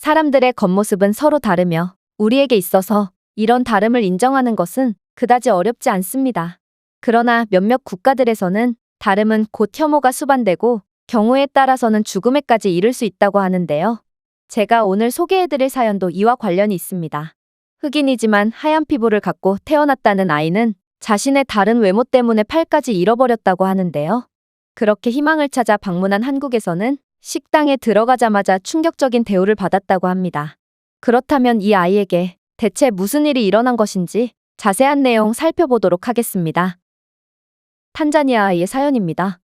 사람들의 겉모습은 서로 다르며 우리에게 있어서 이런 다름을 인정하는 것은 그다지 어렵지 않습니다. 그러나 몇몇 국가들에서는 다름은 곧 혐오가 수반되고 경우에 따라서는 죽음에까지 이를 수 있다고 하는데요. 제가 오늘 소개해드릴 사연도 이와 관련이 있습니다. 흑인이지만 하얀 피부를 갖고 태어났다는 아이는 자신의 다른 외모 때문에 팔까지 잃어버렸다고 하는데요. 그렇게 희망을 찾아 방문한 한국에서는 식당에 들어가자마자 충격적인 대우를 받았다고 합니다. 그렇다면 이 아이에게 대체 무슨 일이 일어난 것인지 자세한 내용 살펴보도록 하겠습니다. 탄자니아 아이의 사연입니다.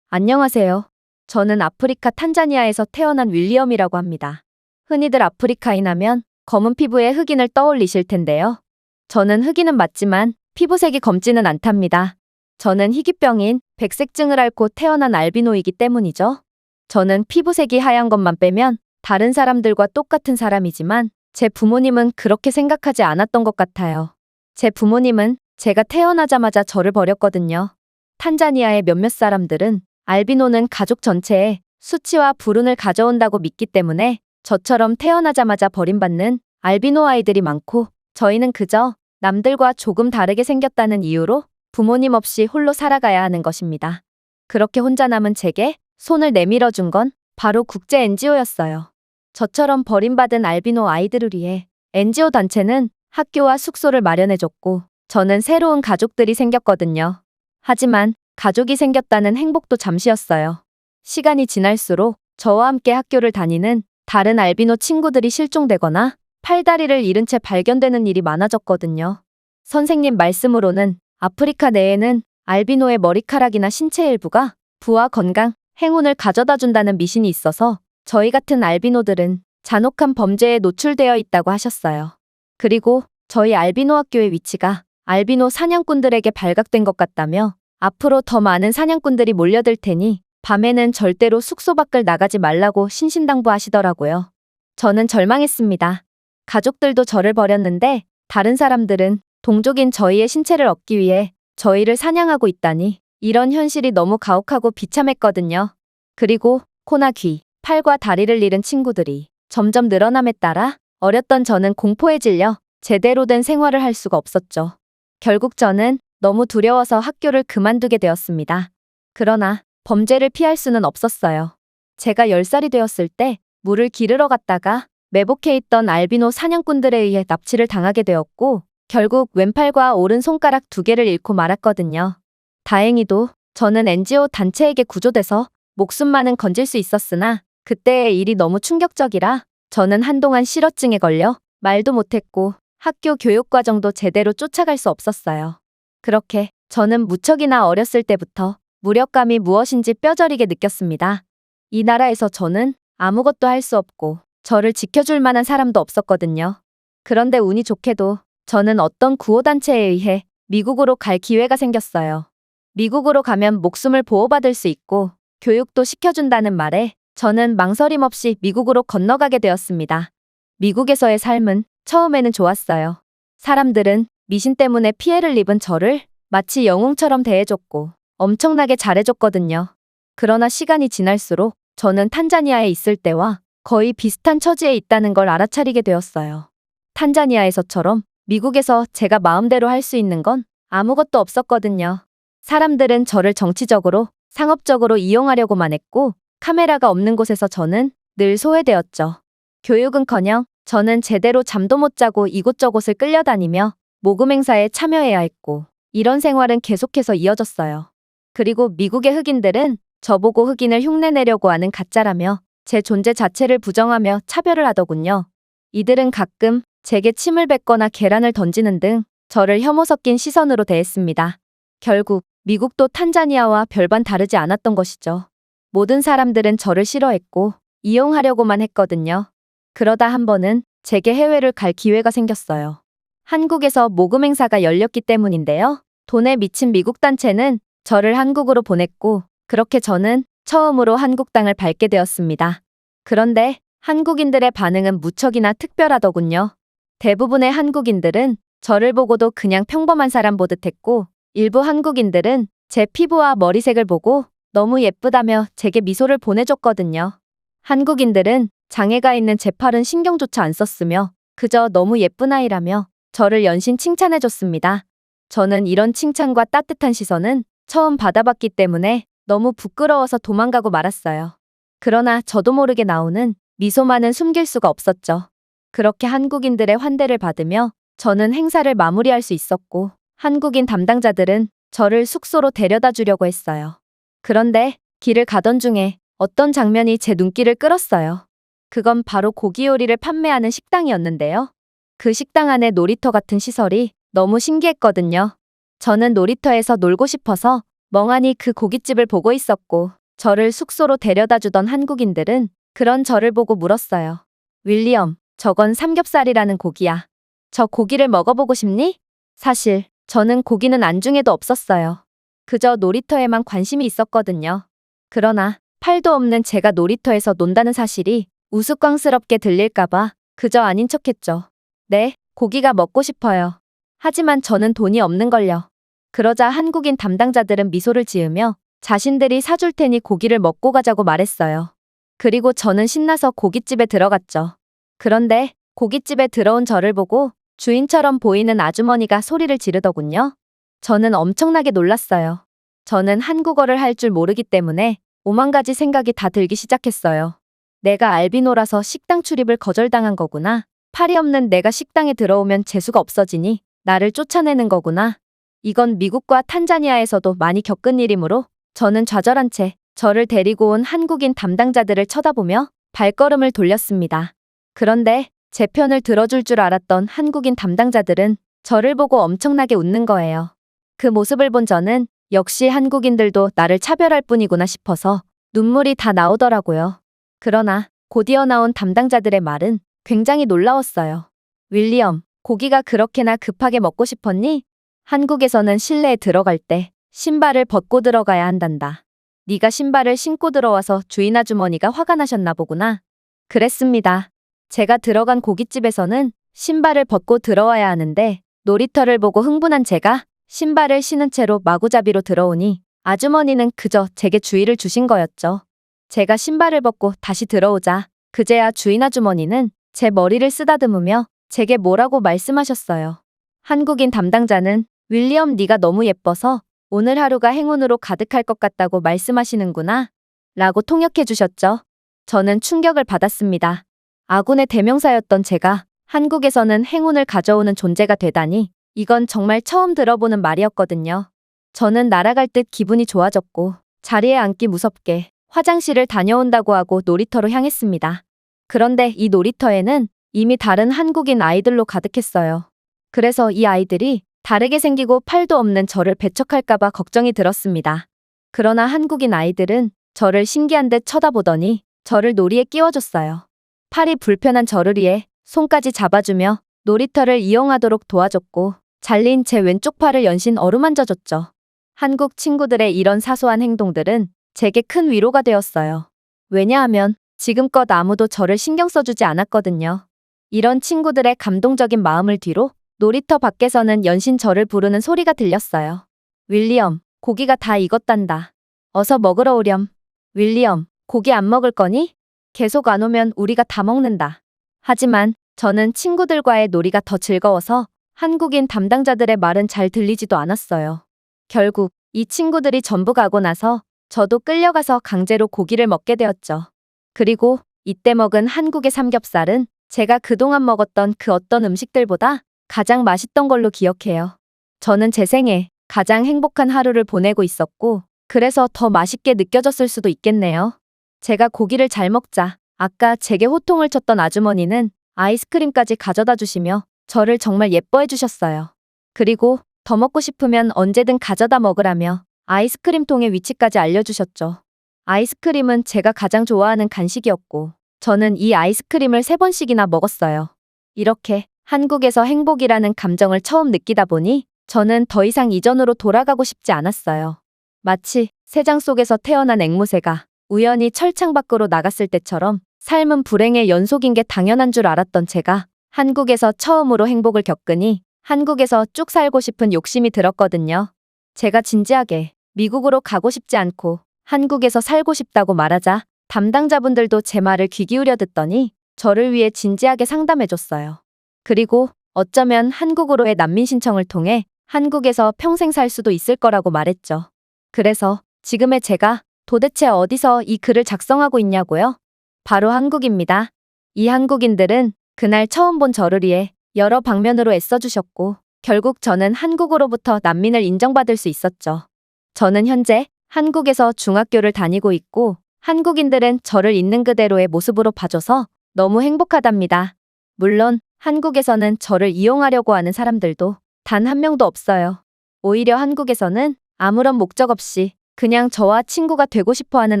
안녕하세요. 저는 아프리카 탄자니아에서 태어난 윌리엄이라고 합니다. 흔히들 아프리카인 하면 검은 피부의 흑인을 떠올리실 텐데요. 저는 흑인은 맞지만 피부색이 검지는 않답니다. 저는 희귀병인 백색증을 앓고 태어난 알비노이기 때문이죠. 저는 피부색이 하얀 것만 빼면 다른 사람들과 똑같은 사람이지만 제 부모님은 그렇게 생각하지 않았던 것 같아요. 제 부모님은 제가 태어나자마자 저를 버렸거든요. 탄자니아의 몇몇 사람들은 알비노는 가족 전체에 수치와 불운을 가져온다고 믿기 때문에 저처럼 태어나자마자 버림받는 알비노 아이들이 많고 저희는 그저 남들과 조금 다르게 생겼다는 이유로 부모님 없이 홀로 살아가야 하는 것입니다. 그렇게 혼자 남은 제게 손을 내밀어 준 건 바로 국제 NGO였어요. 저처럼 버림받은 알비노 아이들을 위해 NGO 단체는 학교와 숙소를 마련해줬고 저는 새로운 가족들이 생겼거든요. 하지만 가족이 생겼다는 행복도 잠시였어요. 시간이 지날수록 저와 함께 학교를 다니는 다른 알비노 친구들이 실종되거나 팔다리를 잃은 채 발견되는 일이 많아졌거든요. 선생님 말씀으로는 아프리카 내에는 알비노의 머리카락이나 신체 일부가 부와 건강, 행운을 가져다 준다는 미신이 있어서 저희 같은 알비노들은 잔혹한 범죄에 노출되어 있다고 하셨어요. 그리고 저희 알비노 학교의 위치가 알비노 사냥꾼들에게 발각된 것 같다며 앞으로 더 많은 사냥꾼들이 몰려들 테니 밤에는 절대로 숙소 밖을 나가지 말라고 신신당부하시더라고요. 저는 절망했습니다. 가족들도 저를 버렸는데 다른 사람들은 동족인 저희의 신체를 얻기 위해 저희를 사냥하고 있다니 이런 현실이 너무 가혹하고 비참했거든요. 그리고 코나 귀, 팔과 다리를 잃은 친구들이 점점 늘어남에 따라 어렸던 저는 공포에 질려 제대로 된 생활을 할 수가 없었죠. 결국 저는 너무 두려워서 학교를 그만두게 되었습니다. 그러나 범죄를 피할 수는 없었어요. 제가 10살이 되었을 때 물을 기르러 갔다가 매복해 있던 알비노 사냥꾼들에 의해 납치를 당하게 되었고 결국 왼팔과 오른손가락 2개를 잃고 말았거든요. 다행히도 저는 NGO 단체에게 구조돼서 목숨만은 건질 수 있었으나 그때의 일이 너무 충격적이라 저는 한동안 실어증에 걸려 말도 못했고 학교 교육과정도 제대로 쫓아갈 수 없었어요. 그렇게 저는 무척이나 어렸을 때부터 무력감이 무엇인지 뼈저리게 느꼈습니다. 이 나라에서 저는 아무것도 할 수 없고 저를 지켜줄 만한 사람도 없었거든요. 그런데 운이 좋게도 저는 어떤 구호단체에 의해 미국으로 갈 기회가 생겼어요. 미국으로 가면 목숨을 보호받을 수 있고 교육도 시켜준다는 말에 저는 망설임 없이 미국으로 건너가게 되었습니다. 미국에서의 삶은 처음에는 좋았어요. 사람들은 미신 때문에 피해를 입은 저를 마치 영웅처럼 대해줬고 엄청나게 잘해줬거든요. 그러나 시간이 지날수록 저는 탄자니아에 있을 때와 거의 비슷한 처지에 있다는 걸 알아차리게 되었어요. 탄자니아에서처럼 미국에서 제가 마음대로 할 수 있는 건 아무것도 없었거든요. 사람들은 저를 정치적으로, 상업적으로 이용하려고만 했고 카메라가 없는 곳에서 저는 늘 소외되었죠. 교육은커녕 저는 제대로 잠도 못 자고 이곳저곳을 끌려다니며 모금 행사에 참여해야 했고 이런 생활은 계속해서 이어졌어요. 그리고 미국의 흑인들은 저보고 흑인을 흉내내려고 하는 가짜라며 제 존재 자체를 부정하며 차별을 하더군요. 이들은 가끔 제게 침을 뱉거나 계란을 던지는 등 저를 혐오 섞인 시선으로 대했습니다. 결국 미국도 탄자니아와 별반 다르지 않았던 것이죠. 모든 사람들은 저를 싫어했고 이용하려고만 했거든요. 그러다 한 번은 제게 해외를 갈 기회가 생겼어요. 한국에서 모금 행사가 열렸기 때문인데요. 돈에 미친 미국 단체는 저를 한국으로 보냈고 그렇게 저는 처음으로 한국 땅을 밟게 되었습니다. 그런데 한국인들의 반응은 무척이나 특별하더군요. 대부분의 한국인들은 저를 보고도 그냥 평범한 사람 보듯 했고 일부 한국인들은 제 피부와 머리색을 보고 너무 예쁘다며 제게 미소를 보내줬거든요. 한국인들은 장애가 있는 제 팔은 신경조차 안 썼으며 그저 너무 예쁜 아이라며 저를 연신 칭찬해줬습니다. 저는 이런 칭찬과 따뜻한 시선은 처음 받아봤기 때문에 너무 부끄러워서 도망가고 말았어요. 그러나 저도 모르게 나오는 미소만은 숨길 수가 없었죠. 그렇게 한국인들의 환대를 받으며 저는 행사를 마무리할 수 있었고 한국인 담당자들은 저를 숙소로 데려다 주려고 했어요. 그런데 길을 가던 중에 어떤 장면이 제 눈길을 끌었어요. 그건 바로 고기 요리를 판매하는 식당이었는데요. 그 식당 안에 놀이터 같은 시설이 너무 신기했거든요. 저는 놀이터에서 놀고 싶어서 멍하니 그 고깃집을 보고 있었고 저를 숙소로 데려다 주던 한국인들은 그런 저를 보고 물었어요. 윌리엄, 저건 삼겹살이라는 고기야. 저 고기를 먹어보고 싶니? 사실 저는 고기는 안중에도 없었어요. 그저 놀이터에만 관심이 있었거든요. 그러나 팔도 없는 제가 놀이터에서 논다는 사실이 우스꽝스럽게 들릴까봐 그저 아닌 척했죠. 네, 고기가 먹고 싶어요. 하지만 저는 돈이 없는걸요. 그러자 한국인 담당자들은 미소를 지으며 자신들이 사줄 테니 고기를 먹고 가자고 말했어요. 그리고 저는 신나서 고깃집에 들어갔죠. 그런데 고깃집에 들어온 저를 보고 주인처럼 보이는 아주머니가 소리를 지르더군요. 저는 엄청나게 놀랐어요. 저는 한국어를 할 줄 모르기 때문에 오만 가지 생각이 다 들기 시작했어요. 내가 알비노라서 식당 출입을 거절당한 거구나. 팔이 없는 내가 식당에 들어오면 재수가 없어지니 나를 쫓아내는 거구나. 이건 미국과 탄자니아에서도 많이 겪은 일이므로 저는 좌절한 채 저를 데리고 온 한국인 담당자들을 쳐다보며 발걸음을 돌렸습니다. 그런데 제 편을 들어줄 줄 알았던 한국인 담당자들은 저를 보고 엄청나게 웃는 거예요. 그 모습을 본 저는 역시 한국인들도 나를 차별할 뿐이구나 싶어서 눈물이 다 나오더라고요. 그러나 곧이어 나온 담당자들의 말은 굉장히 놀라웠어요. 윌리엄, 고기가 그렇게나 급하게 먹고 싶었니? 한국에서는 실내에 들어갈 때 신발을 벗고 들어가야 한단다. 네가 신발을 신고 들어와서 주인 아주머니가 화가 나셨나 보구나. 그랬습니다. 제가 들어간 고깃집에서는 신발을 벗고 들어와야 하는데 놀이터를 보고 흥분한 제가 신발을 신은 채로 마구잡이로 들어오니 아주머니는 그저 제게 주의를 주신 거였죠. 제가 신발을 벗고 다시 들어오자 그제야 주인 아주머니는 제 머리를 쓰다듬으며 제게 뭐라고 말씀하셨어요. 한국인 담당자는 윌리엄, 네가 너무 예뻐서 오늘 하루가 행운으로 가득할 것 같다고 말씀하시는구나 라고 통역해 주셨죠. 저는 충격을 받았습니다. 아군의 대명사였던 제가 한국에서는 행운을 가져오는 존재가 되다니 이건 정말 처음 들어보는 말이었거든요. 저는 날아갈 듯 기분이 좋아졌고 자리에 앉기 무섭게 화장실을 다녀온다고 하고 놀이터로 향했습니다. 그런데 이 놀이터에는 이미 다른 한국인 아이들로 가득했어요. 그래서 이 아이들이 다르게 생기고 팔도 없는 저를 배척할까봐 걱정이 들었습니다. 그러나 한국인 아이들은 저를 신기한 듯 쳐다보더니 저를 놀이에 끼워줬어요. 팔이 불편한 저를 위해 손까지 잡아주며 놀이터를 이용하도록 도와줬고 잘린 제 왼쪽 팔을 연신 어루만져줬죠. 한국 친구들의 이런 사소한 행동들은 제게 큰 위로가 되었어요. 왜냐하면 지금껏 아무도 저를 신경 써주지 않았거든요. 이런 친구들의 감동적인 마음을 뒤로 놀이터 밖에서는 연신 저를 부르는 소리가 들렸어요. 윌리엄, 고기가 다 익었단다. 어서 먹으러 오렴. 윌리엄, 고기 안 먹을 거니? 계속 안 오면 우리가 다 먹는다. 하지만 저는 친구들과의 놀이가 더 즐거워서 한국인 담당자들의 말은 잘 들리지도 않았어요. 결국 이 친구들이 전부 가고 나서 저도 끌려가서 강제로 고기를 먹게 되었죠. 그리고 이때 먹은 한국의 삼겹살은 제가 그동안 먹었던 그 어떤 음식들보다 가장 맛있던 걸로 기억해요. 저는 제 생에 가장 행복한 하루를 보내고 있었고 그래서 더 맛있게 느껴졌을 수도 있겠네요. 제가 고기를 잘 먹자 아까 제게 호통을 쳤던 아주머니는 아이스크림까지 가져다 주시며 저를 정말 예뻐해 주셨어요. 그리고 더 먹고 싶으면 언제든 가져다 먹으라며 아이스크림 통의 위치까지 알려주셨죠. 아이스크림은 제가 가장 좋아하는 간식이었고 저는 이 아이스크림을 3번씩이나 먹었어요. 이렇게 한국에서 행복이라는 감정을 처음 느끼다 보니 저는 더 이상 이전으로 돌아가고 싶지 않았어요. 마치 새장 속에서 태어난 앵무새가 우연히 철창 밖으로 나갔을 때처럼 삶은 불행의 연속인 게 당연한 줄 알았던 제가 한국에서 처음으로 행복을 겪으니 한국에서 쭉 살고 싶은 욕심이 들었거든요. 제가 진지하게 미국으로 가고 싶지 않고 한국에서 살고 싶다고 말하자 담당자분들도 제 말을 귀 기울여 듣더니 저를 위해 진지하게 상담해줬어요. 그리고 어쩌면 한국으로의 난민 신청을 통해 한국에서 평생 살 수도 있을 거라고 말했죠. 그래서 지금의 제가 도대체 어디서 이 글을 작성하고 있냐고요? 바로 한국입니다. 이 한국인들은 그날 처음 본 저를 위해 여러 방면으로 애써주셨고 결국 저는 한국으로부터 난민을 인정받을 수 있었죠. 저는 현재 한국에서 중학교를 다니고 있고 한국인들은 저를 있는 그대로의 모습으로 봐줘서 너무 행복하답니다. 물론 한국에서는 저를 이용하려고 하는 사람들도 단 한 명도 없어요. 오히려 한국에서는 아무런 목적 없이 그냥 저와 친구가 되고 싶어 하는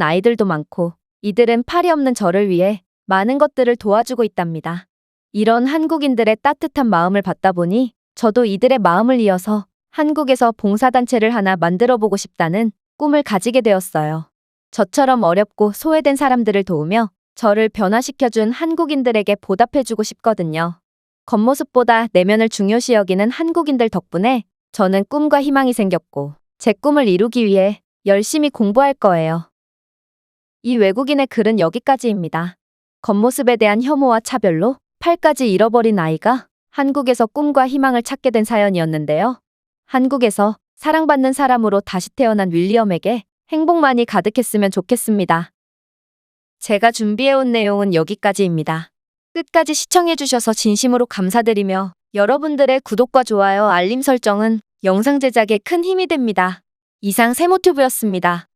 아이들도 많고 이들은 팔이 없는 저를 위해 많은 것들을 도와주고 있답니다. 이런 한국인들의 따뜻한 마음을 받다 보니 저도 이들의 마음을 이어서 한국에서 봉사단체를 하나 만들어 보고 싶다는 꿈을 가지게 되었어요. 저처럼 어렵고 소외된 사람들을 도우며 저를 변화시켜준 한국인들에게 보답해주고 싶거든요. 겉모습보다 내면을 중요시 여기는 한국인들 덕분에 저는 꿈과 희망이 생겼고 제 꿈을 이루기 위해 열심히 공부할 거예요. 이 외국인의 글은 여기까지입니다. 겉모습에 대한 혐오와 차별로 팔까지 잃어버린 아이가 한국에서 꿈과 희망을 찾게 된 사연이었는데요. 한국에서 사랑받는 사람으로 다시 태어난 윌리엄에게 행복만이 가득했으면 좋겠습니다. 제가 준비해온 내용은 여기까지입니다. 끝까지 시청해주셔서 진심으로 감사드리며 여러분들의 구독과 좋아요, 알림 설정은 영상 제작에 큰 힘이 됩니다. 이상 세모튜브였습니다.